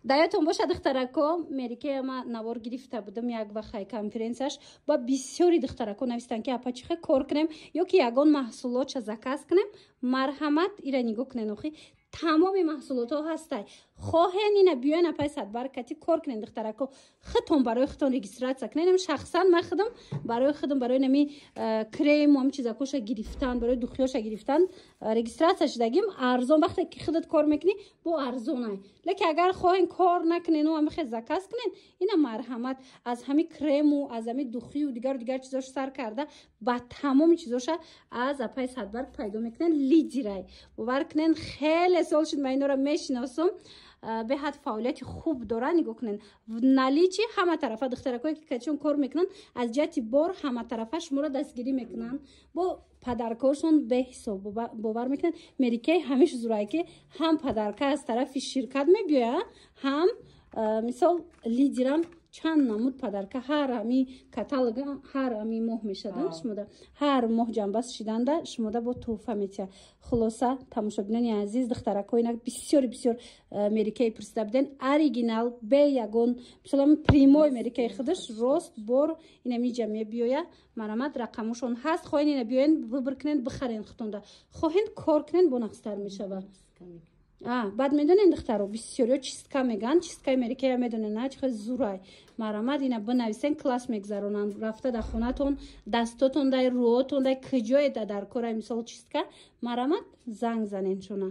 даётон боша духтарако мерикаи ма навор гирифта будам як вақт конференсияш ба бисёри духтарако навистанд ки апа чихе кор кунем ё ки ягон маҳсулотша заказ кунем марҳамат ира нигоҳ кунен охи тамоми маҳсулотҳо ҳастай хоҳен ина биёен апай садбаракатӣ кор кунен духтарако худтон барои худтон регистратсия кунен ам шахсан ман худам барои худам барои нами крему ам чизакоша гирифтан барои духиёша гирифтан регистратсия шудагим арзон вақте ки худат кор мекунӣ бо арзонай лекин агар хоҳен кор накунену ам бихе заказ кунен ина марҳамат аз ҳами крему аз ҳами духию дигару дигар чизош сар карда ба тамоми чизоша аз апай садбарк пайдо мекунен лидерай бовар кунен хеле сол шуд ман инора мешиносам беҳад фаъолияти хуб дора нигоҳ кунен в наличи ҳама тарафа духтаракое ки качон кор мекунанд аз ҷиҳати бор ҳама тарафа шуморо дастгирӣ мекунанд бо падаркашон беҳисоб бовар мекунанд мерикаи ҳамиш зурай ки ҳам падарка аз тарафи ширкат мебиёяд ҳам мисол лидерам чанд намуд падарка ҳар ҳами каталога ҳар ҳами моҳ мешаданд шумода ҳар моҳ ҷанбаст шиданда шумода бо туҳфа метиҳад хулоса тамошобинони азиз духтаракои инак бисёри бисёр мерикаи пурсида буден оригинал бе ягон мисолам примой мерикаи худаш рост бор инами ҷа мебиёя марҳамат рақамошон ҳаст хоҳен ина биёен выбр кунен бихарен худтонда хоҳен кор кунен бонақстар мешавад баъд медонен духтаро бисёриё чистка меган чисткаи мерикая медонен на чихе зурай марҳамат ина бинависен класс мегзаронанд рафта дар хонатон дастотон дай рӯотон дай киҷое дар корай мисол чистка марҳамат занг занен шуна